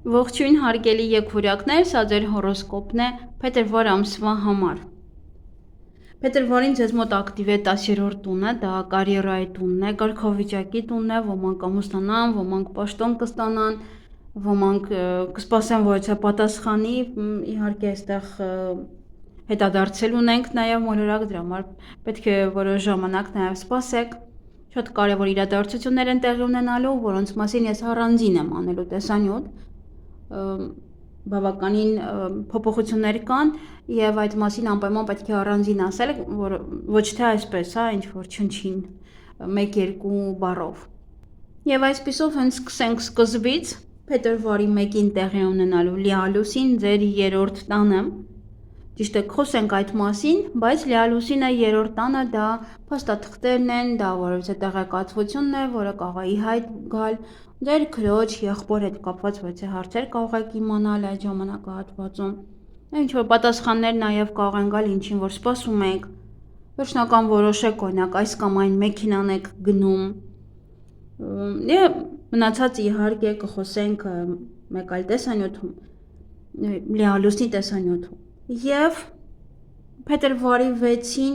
Ողջույն հարգելի եկվորյակներ, սա ձեր հորոսկոպն է փետրվար ամսվա համար։ Փետրվարին ձեզ մոտ ակտիվ է 10-րդ տունը, դա կարիերայի տունն է, կարգավիճակի տունն է, ոմանք կամուսնանան, ոմանք պաշտոն կստանան, ոմանք կսպասեն, որ ցա պատասխանի, իհարկե այստեղ հետադարձել ունենք նաև մոլորակ, դրա համար պետք է որոշ ժամանակ նաև սպասեք։ Շատ կարևոր իրադարձություններ են տեղի ունենալու, որոնց մասին ես առանձին եմ անելու տեսանյութ։ Բավականին փոփոխություններ կան եւ այդ մասին անպայման պետք է առանձին ասել, որ ոչ թե այսպես, ինչ որ չնչին 1-2 բառով։ Եվ այսպիսով հենց սկսենք սկզբից, փետրվարի 1-ին տեղի ունենալու լիալուսին ձեր 3-րդ տանը։ Ճիշտ է, խոսենք այդ մասին, բայց լիալուսինը 3-րդ տանը դա փաստաթղթերն են, դա որևէ տեղեկատվությունն է, որը կարող է ի հայտ գալ ձեր քրոջ, եղբոր հետ կապված որևէ հարցեր կարող եք իմանալ այդ ժամանակահատվածում։ Ինչ որ պատասխաններ նաև կարող են գալ ինչին որ սպասում եք։ Վերջնական որոշեք, օրինակ այս կամ այն մեքենան եք գնում։ Եվ մնացած իհարկե կխոսենք մեկ այլ տեսանյութում, լիալուսնի տեսանյութում։ Եվ փետրվարի 6-ին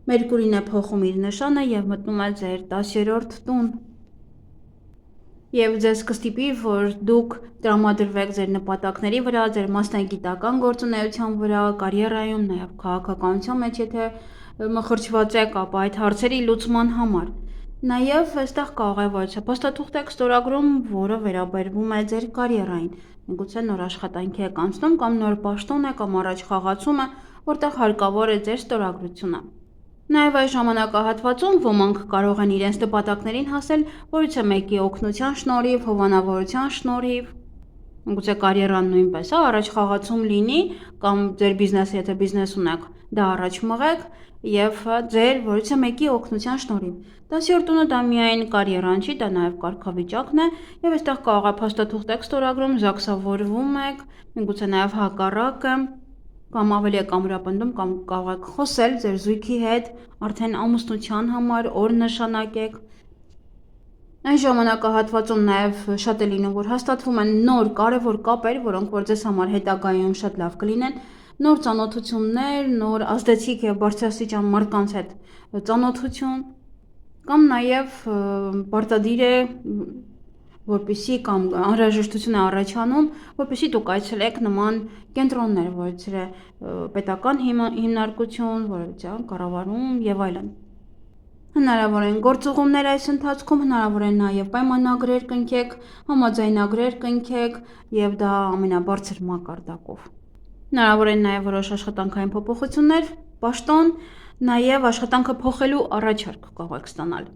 Մերկուրին է փոխում իր նշանը եւ մտնում է ձեր 10-րդ տուն։ Եվ ձեզ կստիպի, որ դուք տրամադրվեք ձեր նպատակների վրա, ձեր մասնագիտական գործունեության վրա, կարիերայում, նաեւ քաղաքականության մեջ, եթե մխրճված եք, ապա այդ հարցերի լուծման համար։ Նաեւ այստեղ կարող է ոչ փաստաթուղթ եք ստորագրում, որը վերաբերվում է ձեր կարիերային։ Միգուցե նոր աշխատանքի եք անցնում կամ նոր պաշտոն է կամ առաջ խաղացում է, որտեղ հարկավոր է ձեր ստորագրությունը։ Նաև այս ժամանակահատվածում ոմանք կարող են իրենց նպատակներին հասել որից է մեկի օգնության շնորհիվ, հովանավորության շնորհիվ, գուցե կարիերան նույնպես է, առաջ խաղացում լինի կամ ձեր բիզնեսը, եթե բիզնես ունեք, դա առաջ մղեք եւ ձեր որից է մեկի օգնության շնորհիվ։ 10-րդ տունը դա միայն կարիերան չի, դա նաև կարգավիճակն է եւ այստեղ կարող է փաստաթուղթ եք ստորագրում, զաքսավորվում եք, միգուցե նաև հակառակը կամ ավելի եք ամրապնդում կամ կարող եք խոսել ձեր զույգի հետ արդեն ամուսնության համար, օր նշանակեք։ Այն ժամանակահատվածում նաև շատ է լինում, որ հաստատվում են նոր կարևոր կապեր, որոնք որ ձեզ համար հետագայում շատ լավ կլինեն, նոր ծանոթություններ, նոր ազդեցիկ եւ բարձրաստիճան մարդկանց հետ ծանոթություն, կամ նաև պարտադիր է որպեսզի կամ անհրաժեշտություն է առաջանում, որպեսզի դուք այցելեք նման կենտրոններ, որոնց է պետական հիմնարկություն, որոնց է կառավարում եւ այլն։ Հնարավոր են գործուղումներ այս ընթացքում, հնարավոր է նաև պայմանագրեր կնքեք, համաձայնագրեր կնքեք եւ դա ամենաբարձր մակարդակով։ Հնարավոր են նաև որոշ աշխատանքային փոփոխություններ, պաշտոն, նաև աշխատանքը փոխելու առաջարկ կարող եք ստանալ։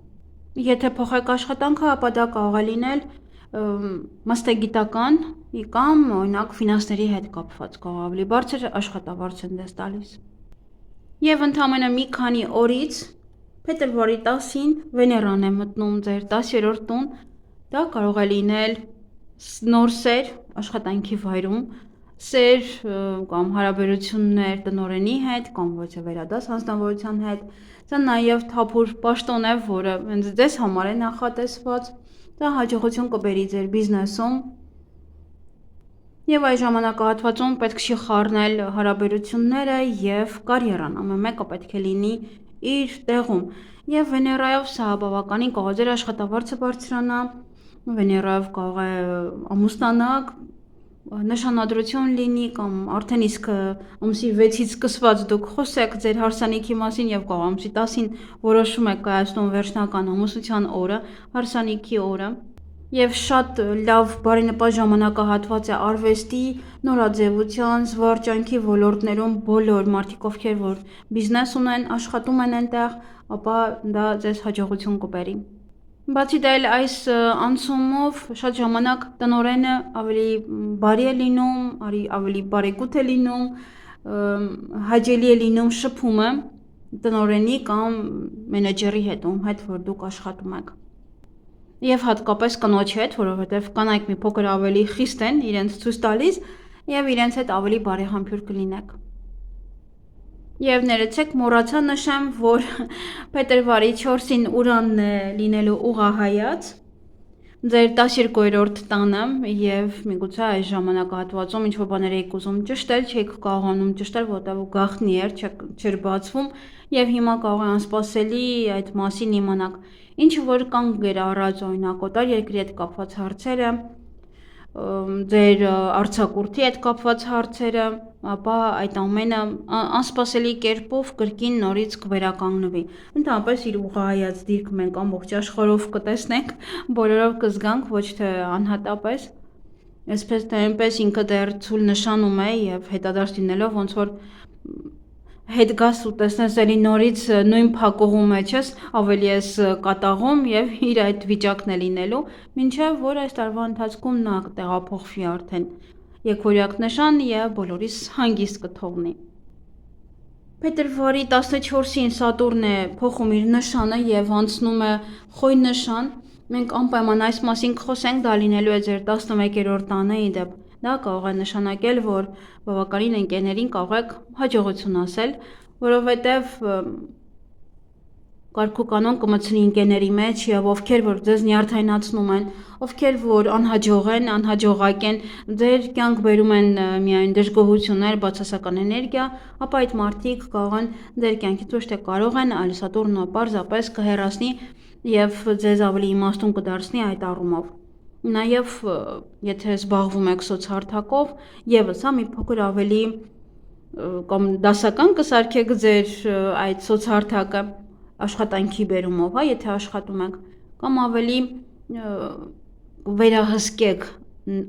Եթե փոխեք աշխատանքը, ապա դա կարող է լինել մասնագիտական կամ օրինակ ֆինանսների հետ կապված, կարող ավելի բարձր աշխատավարձ են դες տալիս։ Եվ ընդամենը մի քանի օրից փետրվարի 10-ին Վեներան է մտնում ձեր 10-րդ տուն, դա կարող է լինել նոր սեր աշխատանքի վայրում, սեր կամ հարաբերություններ տնօրենի հետ կամ ոչ վերադաս անձնավորության հետ, դա նաև թափուր պաշտոն է, որը հենց ձեզ համար է նախատեսված, դա հաջողություն կբերի ձեր բիզնեսում։ Եվ այս ժամանակահատվածում պետք չի խառնել հարաբերությունները եւ կարիերան, ամեն մեկը պետք է լինի իր տեղում։ Եվ Վեներայով սա բավականին կարող է ձեր աշխատավարձը բարձրանա, Վեներայով կարող է ամուսնանաք, նշանադրություն լինի կամ արդեն իսկ ամսի 6-ից սկսված դուք խոսեք ձեր հարսանիքի մասին եւ կարող ամսի 10-ին որոշում եք կայացնում վերջնական ամուսնության օրը, հարսանիքի օրը։ Եվ շատ լավ բարենպաստ ժամանակահատված է արվեստի, նորաձևության, զվարճանքի ոլորտներում բոլոր մարդիկ, ովքեր որ բիզնես ունեն, աշխատում են այնտեղ, ապա դա ձեզ հաջողություն կբերի։ Բացի դա այս անցումով շատ ժամանակ տնօրենը ավելի բարի է լինում, ավելի բարեկոտ է լինում, հաճելի է լինում շփումը տնօրենի կամ մենեջերի հետ, ում հետ որ դուք աշխատում եք։ Եվ հատկապես կնոջ հետ, որովհետև կանայք մի փոքր ավելի խիստ են իրենց ցույց տալիս եւ իրենց հետ ավելի բարեհամբույր կլինեք։ Եվ ներեցեք մոռացա նշեմ, որ փետրվարի 4-ին Ուրանն է լինելու ուղղահայաց, Ձեր 12-րդ տանը եւ միգուցե այս ժամանակահատվածում ինչ որ բաներ եք ուզում ճշտել, չեք կարողանում ճշտել, որտեղ գաղտնի էր, չէր բացվում եւ հիմա կարող է անսպասելի այդ մասին իմանաք։ Ինչ որ կանգ էր առած օրինակ օտար երկրի հետ կապված հարցերը, ձեր արձակուրդի հետ կապված հարցերը, ապա այդ ամենը անսպասելի կերպով կրկին նորից կվերականգնվի։ Ընդհանրապես իր ուղղահայաց դիրքը մենք ամբողջ աշխարհով կտեսնենք, բոլորով կզգանք, ոչ թե անհատապես։ Այսպես թե այնպես ինքը դեռ ցույլ նշանում է եւ հետադարձ լինելով ոնց որ հետ գաս ու տեսնես էլի նորից նույն փակողու մեջ ես, ավելի ես կատաղում եւ իր այդ վիճակն է լինելու, մինչեւ որ այս տարվա ընթացքում նա կտեղափոխվի արդեն երկվորյակ նշան եւ բոլորիս հանգիստ կթողնի։ Փետրվարի 14-ին Սատուրն է փոխում իր նշանը եւ անցնում է Խոյ նշան։ Մենք անպայման այս մասին կխոսենք, դա լինելու է ձեր 11-րդ տանը իդեպ։ Դա կարող է նշանակել, որ բավականին ընկերներին կարող եք հաջողություն ասել, որովհետև կարգուկանոն կմցնի ընկերների մեջ եւ ովքեր որ ձեզ նյարդայնացնում են, ովքեր որ անհաջող են, անհաջողակ են, ձեր կյանք բերում են միայն դժգոհություններ, բացասական էներգիա, ապա այդ մարդիկ կարող են ձեր կյանքից ոչ թե կարող են, այլ Սատուրնը պարզապես կհեռացնի եւ ձեզ ավելի իմաստուն կդարձնի այդ առումով։ Նաև եթե զբաղվում եք սոցհարթակով, եւս հա մի փոքր ավելի կամ դասական կսարքեք ձեր այդ սոցհարթակը աշխատանքի բերումով, հա, եթե աշխատում եք, կամ ավելի վերահսկեք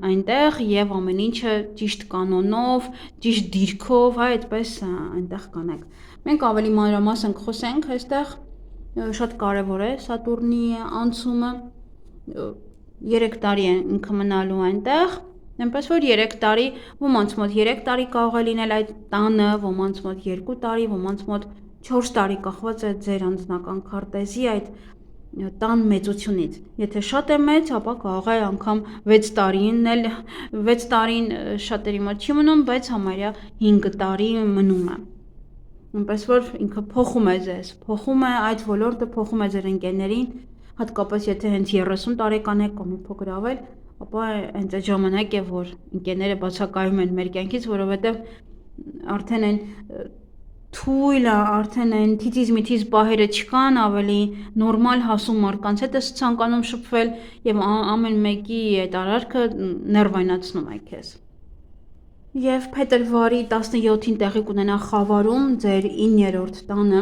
այնտեղ եւ ամեն ինչը ճիշտ կանոնով, ճիշտ դիրքով, հա, այդպես այնտեղ կանեք։ Մենք ավելի մանրամասն կխոսենք այստեղ, շատ կարեւոր է Սատուրնի անցումը 3 տարի է ինքը մնալու այնտեղ, այնպես որ 3 տարի, ոմանց մոտ 3 տարի կարող է լինել այդ տանը, ոմանց մոտ 2 տարի, ոմանց մոտ 4 տարի կախված է ձեր անձնական քարտեզի այդ տան մեծությունից։ Եթե շատ է մեծ, ապա կարող է անգամ 6 տարին էլ 6 տարին շատերի մոտ չի մնում, բայց համարյա 5 տարի մնում է։ Այնպես որ ինքը փոխում է ձեզ, փոխում է այդ ոլորտը, փոխում է ձեր ընկերներին, հատկապես եթե հենց 30 տարեկան եք կամ մի փոքր ավել, ապա հենց այդ ժամանակ է, որ ընկերները բացակայում են մեր կյանքից, որովհետև արդեն այն թույլ, արդեն այն թիթիզ-միթիզ պահերը չկան, ավելի նորմալ հասուն մարդկանց հետ ես ցանկանում շփվել եւ ամեն մեկի այդ արարքը ներվայնացնում է քեզ։ Եվ փետրվարի 17-ին տեղի կունենա Խավարում ձեր 9-րդ տանը։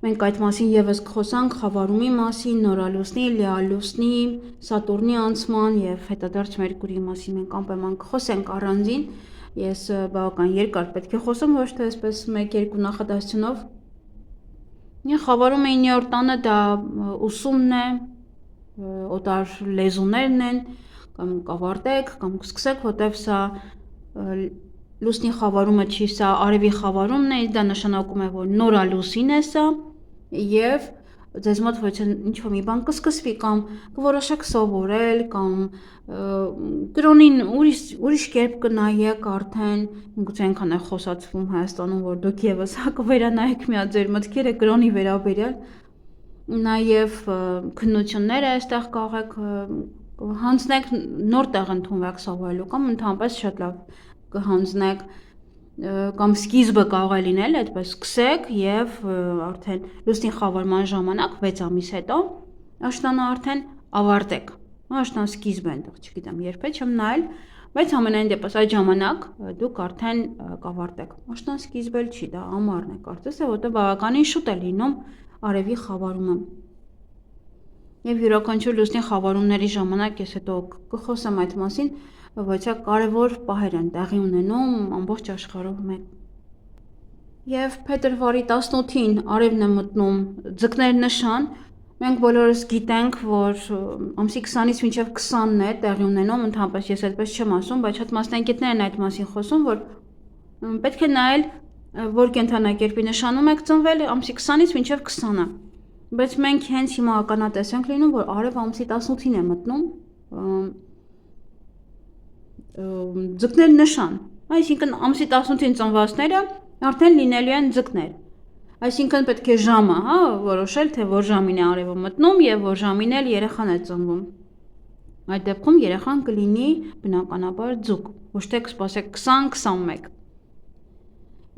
Մենք այդ մասին եւս կխոսանք Խավարումի մասին, նորալուսնի, լիալուսնի, Սատուրնի անցման եւ հետադարձ Մերկուրիի մասին մենք անպայման կխոսենք առանձին։ Ես բավական երկար պետք է խոսեմ, ոչ թե այսպես 1-2 նախադասությունով։ Խավարում 9-րդ տանը դա ուսումն է, օտար լեզուներն են, կամ կավարտեք, կամ կսկսեք, որտեվ սա լուսնի խավարումը չի, սա արևի խավարումն է, դա նշանակում է, որ նորալուսին է սա եւ ձեզ մոտ ոչ ինչ-որ մի բան կսկսվի կամ կորոշեք սովորել կամ կրոնին ուրիշ կերպ կնայեք արդեն, միգուցե այնքան է խոսացվում Հայաստանում, որ դուք եւս կվերանայեք մի հատ ձեր մտքերը կրոնի վերաբերյալ, նաեւ քննությունները այստեղ կարող եք հանձնեք նոր տեղ ընդունվեք սովորելու կամ ընդհանրապես շատ լավ կհանձնեք կամ սկիզբը կարող է լինել, այդպես սկսեք եւ արդեն լուսնի խավարման ժամանակ 6 ամիս հետո աշտանը արդեն ավարտեք։ Աշտան սկիզբը այնտեղ, չգիտեմ, երբ է չեմ նայել, բայց ամենայն դեպս այդ ժամանակ դուք արդեն կավարտեք։ Աշտան սկիզբը չի, դա ամառն է, կարծես է, որտեղ բավականին շուտ է լինում արևի խավարումը։ Եվ յուրաքանչյուր լուսնի խավարումների ժամանակ ես հետո կխոսեմ այդ մասին, բայց կարևոր պահեր են տեղի ունենում ամբողջ աշխարհով մեկ։ Եվ փետրվարի 18-ին արևն է մտնում ձկներ նշան, մենք բոլորս գիտենք, որ ամսի 20-ից մինչև 20-ն է տեղի ունենում, ընդհանրապես ես այդպես չեմ ասում, բայց շատ մասնագետներ են այդ մասին խոսում, որ պետք է նայել, որ կենթանակերպի նշանում եք ծնվել ամսի 20-ից մինչև 20-ը։ Բայց մենք հենց հիմա ականատես ենք լինում, որ արևը ամսի 18-ին է մտնում ձկներ նշան, այսինքն ամսի 18-ին ծնվածները արդեն լինելու են ձկներ, այսինքն պետք է ժամը, հա, որոշել, թե որ ժամին է արևը մտնում եւ որ ժամին էլ երեխան է ծնվում, Այդ դեպքում երեխան կլինի բնականաբար ձուկ, ոչ թե կսպասեք 20-21։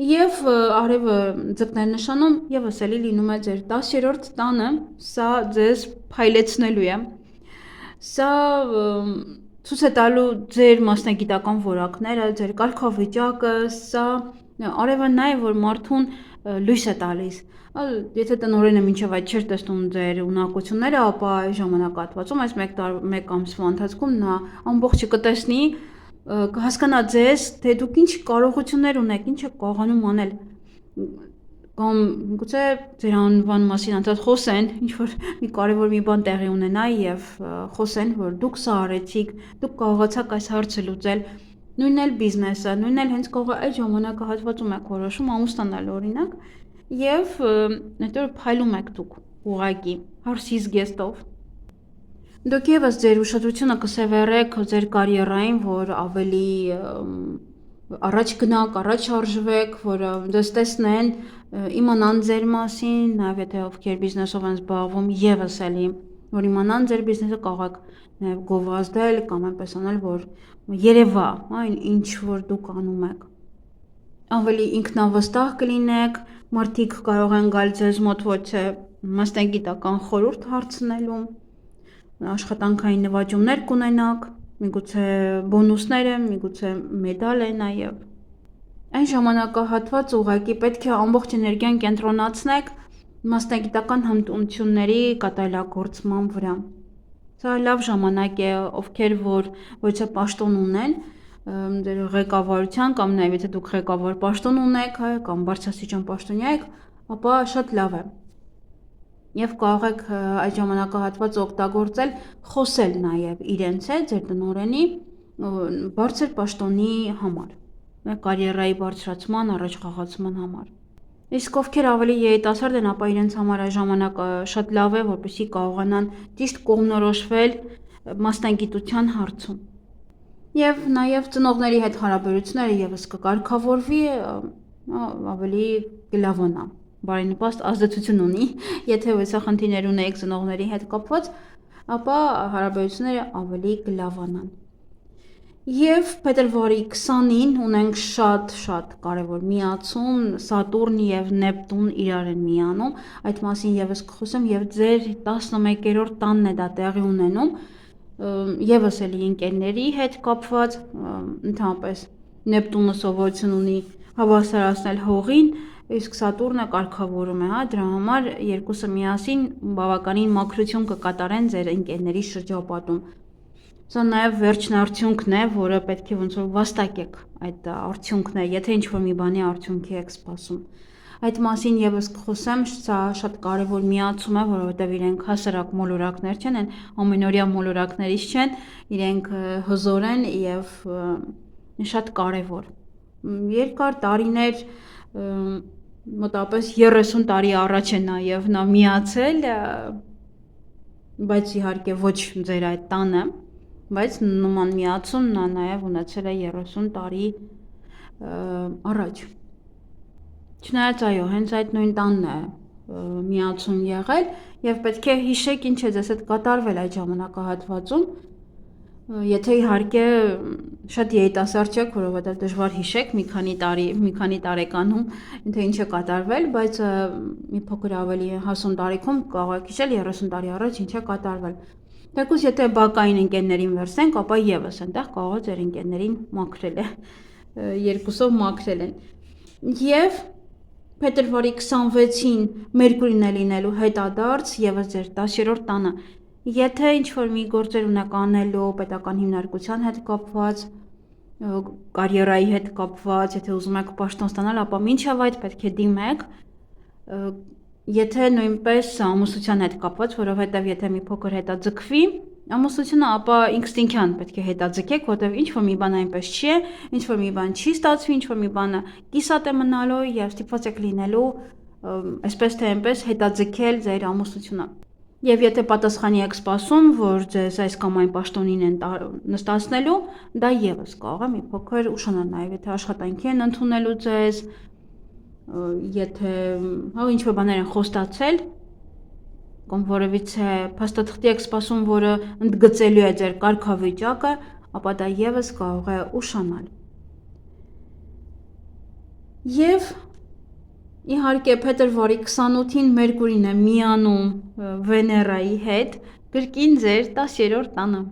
Եվ արևը ձկներ նշանում եւս էլի լինում է ձեր 10-րդ տանը, սա ձեզ փայլեցնելու է։ Սա ցույց է տալու ձեր մասնագիտական որակները, ձեր կարգավիճակը, սա արևը նաև որ մարդուն լույս է տալիս։ Եթե տնօրենը մինչև այդ չէր տեսնում ձեր ունակությունները, ապա այս ժամանակահատվածում այս մեկ ամսվա ընթացքում նա ամբողջը կտեսնի, կհասկանա ձեզ, թե դուք ինչ կարողություններ ունեք, ինչ եք կարողանում անել, կամ գուցե ձեր անվան մասին անցած խոսեն, ինչ որ մի կարևոր մի բան տեղի ունենա եւ խոսեն, որ դուք սա արեցիք, դուք կարողացաք այս հարցը լուծել, նույնն էլ բիզնեսը, նույնն էլ հենց կարող է այդ ժամանակահատվածում եք որոշում ամուսնանալ օրինակ եւ հետո փայլում եք դուք ուղակի հարսի զգեստով։ Դուք եւս ձեր ուշադրությունը կսևեռեք ձեր կարիերային, որ ավելի առաջ գնաք, առաջ արժվեք, որ դες տեսնեն, իմանան ձեր մասին, նաեւ եթե ովքեր բիզնեսով են զբաղվում, եւս էլի, որ իմանան ձեր բիզնեսը կարող եք նաեւ գովազդել կամ այնպես անել, որ երևա, այն ինչ որ դուք անում եք։ Ավելի ինքնավստահ կլինեք, մարդիկ կարող են գալ ձեզ մոտ ոչ թե մասնագիտական խորհուրդ հարցնելու, աշխատանքային նվաճումներ կունենաք, միգուցե բոնուսներ են, միգուցե մեդալ է նաև։ Այն ժամանակահատված ուղղակի պետք է ամբողջ էներգիան կենտրոնացնեք մասնագիտական հմտությունների կատարելագործման վրա։ Սա լավ ժամանակ է, ովքեր որ ոչ թե պաշտոն ունեն, ձեր ղեկավարության կամ նաև եթե դուք ղեկավար պաշտոն ունեք, կամ բարձրաստիճան պաշտոնյա եք, ապա շատ լավ է։ Եվ կարող եք այդ ժամանակահատվածը օգտագործել խոսել նաև իրենց հետ, ձեր տնօրենի բարձր պաշտոնի համար, կարիերայի բարձրացման, առաջխաղացման համար։ Իսկ ովքեր ավելի երիտասարդ են, ապա իրենց համար այս ժամանակը շատ լավ է, որպեսզի կարողանան ճիշտ կողմնորոշվել մասնագիտության հարցում։ Եվ նաև ծնողների հետ հարաբերությունները եւս կկարգավորվի, ավելի կլավանա, բարենպաստ ազդեցություն ունի, եթե ոսա խնդիրներ ունեք ծնողների հետ կապված, ապա հարաբերությունները ավելի կլավանան։ Եվ փետրվարի 20-ին ունենք շատ կարևոր միացում, Սատուրն եւ Նեպտուն իրար են միանում, այդ մասին եւս կխոսեմ եւ ձեր 11-րդ տանն է դա տեղի ունենում, եւս էլի ընկերների հետ կապված, ընդհանրապես Նեպտունը սովորություն ունի հավասարացնել հողին, իսկ Սատուրնը կարգավորում է, դրա համար երկուսը միասին բավականին մաքրություն կկատարեն ձեր ընկերների շրջապատում։ Սա նաև վերջնարդյունքն է, որը պետք է ոնց որ վաստակեք այդ արդյունքն է, եթե ինչ-որ մի բանի արդյունքի եք սպասում։ Այդ մասին եւս կխոսեմ, սա շատ կարևոր միացում է, որովհետեւ իրենք հասարակ մոլորակներ չեն, են ամենօրյա մոլորակներից չեն, իրենք հզոր են եւ շատ կարևոր։ Երկար տարիներ, մոտավորապես 30 տարի առաջ է նաեւ նա միացել, բայց իհարկե ոչ ձեր այդ տանը, բայց նման միացում նա նաև ունեցել է 30 տարի առաջ։ Չնայած այո, հենց այդ նույն տանն է միացում եղել եւ պետք է հիշեք ինչ է ձեզ հետ կատարվել այդ ժամանակահատվածում, եթե իհարկե շատ երիտասարդ չեք, որովհետեւ դժվար հիշեք մի քանի տարեկանում թե ինչ է կատարվել, բայց մի փոքր ավելի հասուն տարիքում կարող եք հիշել 30 տարի առաջ ինչ է կատարվել։ Թեկուզ եթե բակային ընկերներին վերցնենք, ապա եւս այնտեղ կարող է ձեր ընկերներին մաքրել է, երկուսով մաքրել են։ Եվ փետրվարի 26-ին Մերկուրին է լինելու հետադարձ եւս ձեր 10-րդ տանը։ Եթե ինչ-որ մի գործեր ունեք անելու պետական հիմնարկության հետ կապված, կարիերայի հետ կապված, եթե ուզում եք պաշտոն ստանալ, ապա մինչև այդ պետք է դիմեք, եթե նույնպես ամուսնության հետ կապված, որովհետև եթե մի փոքր հետաձգվի ամուսնությունը, ապա ինստինկտիվ պետք է հետաձգեք, որովհետև ինչ-որ մի բան այնպես չի է, ինչ-որ մի բան չի ստացվի, ինչ-որ մի բանը կիսատ է մնալու եւ ստիպված եք լինելու այսպես թե այնպես հետաձգել ձեր ամուսնությունը։ Եվ եթե պատասխանի եք սպասում, որ ձեզ այս կամ այն պաշտոնին են նստացնելու, դա եւս կարող է մի փոքր ուշանալ, նաեւ եթե աշխատանքի են ընդունելու ձեզ, եթե ինչ-որ բաներ են խոստացել, կամ որևիցե փաստաթղթի եք սպասում, որը ընդգծելու է ձեր կարգավիճակը, ապա դա ևս կարող է ուշանալ։ Եվ իհարկե փետրվարի 28-ին Մերկուրին է միանում Վեներայի հետ կրկին ձեր 10-րդ տանը։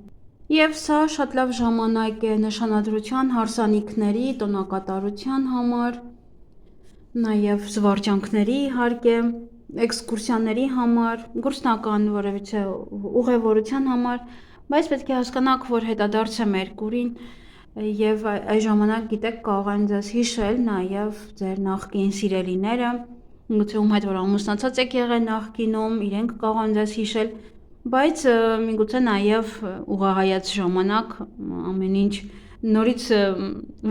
Եվ սա շատ լավ ժամանակ է նշանադրության, հարսանիքների, տոնակատարության համար, նաև զվարճանքների իհարկե, էքսկուրսիաների համար, գործնական որևիցե ուղևորության համար, բայց պետք է հասկանաք, որ հետադարձ է Մերկուրին եւ այս ժամանակ գիտեք կարող են ձեզ հիշել նաև ձեր նախկին սիրելիները, գուցե ում հետ որ ամուսնացած եք եղել նախկինում, իրենք կարող են ձեզ հիշել, բայց միգուցե նաև ուղղահայաց ժամանակ ամեն ինչ նորից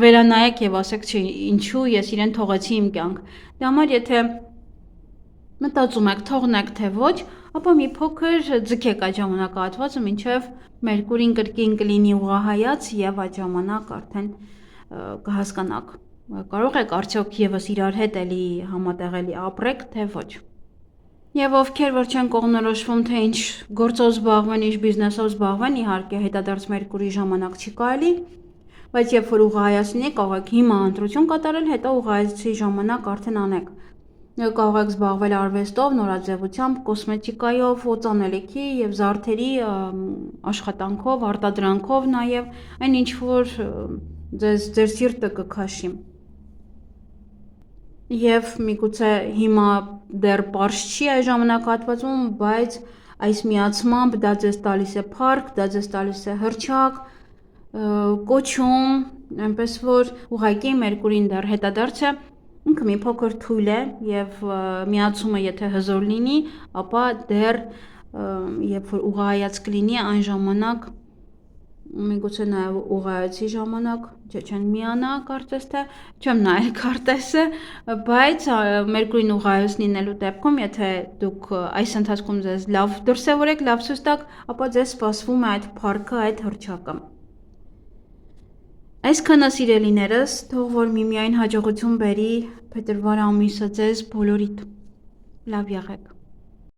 վերանայեք եւ ասեք, չէ, ինչու ես իրեն թողեցի իմ կյանք։ Դե համար եթե մտածում եք, թողնեք թե ոչ, ապա մի փոքր ձգեք այդ ժամանակահատվածը, մինչև Մերկուրին կրկին կլինի ուղղահայաց եւ այդ ժամանակ արդեն կհասկանաք, կարող եք արդյոք եւս իրար հետ էլի համատեղելի ապրեք, թե ոչ։ Եվ ովքեր որ չեն կողմնորոշվում, թե ինչ գործով զբաղվեն, ինչ բիզնեսով զբաղվեն, իհարկե հետադարձ Մերկուրի ժամանակ չի կարելի, բայց երբ որ ուղղահայաց լինի, կարող եք հիմա ընտրություն կատարել, հետո ուղղահայացի ժամանակ արդեն անեք։ Կարող եք զբաղվել արվեստով, նորաձևությամբ, կոսմետիկայով, օծանելիքի եւ զարդերի աշխատանքով, արտադրանքով նաեւ այն ինչ որ ձեր սիրտը կքաշի։ Եվ միգուցե հիմա դեռ պարզ չի այս ժամանակահատվածում, բայց այս միացմամբ դա ձեզ տալիս է փառք, դա ձեզ տալիս է հռչակ, կոչում, այնպես որ ուղղակի Մերկուրին դեռ հետադարձ է, ինքը մի փոքր թույլ է եւ միացումը եթե հզոր լինի, ապա դեռ երբ որ ուղղահայաց կլինի այն ժամանակ միգուցե նաև ուղղահայացի ժամանակ չեն միանա կարծես թե, չեմ նայել քարտեզը, բայց Մերկուրին ուղղահայաց լինելու դեպքում, եթե դուք այս ընթացքում ձեզ լավ դրսևորեք, լավ ցույց տաք, ապա ձեզ սպասվում է այդ փառքը, այդ հռչակը։ Այսքանը սիրելիներս, թող որ միմիայն հաջողություն բերի փետրվար ամիսը ձեզ բոլորիդ։ Լավ եղեք։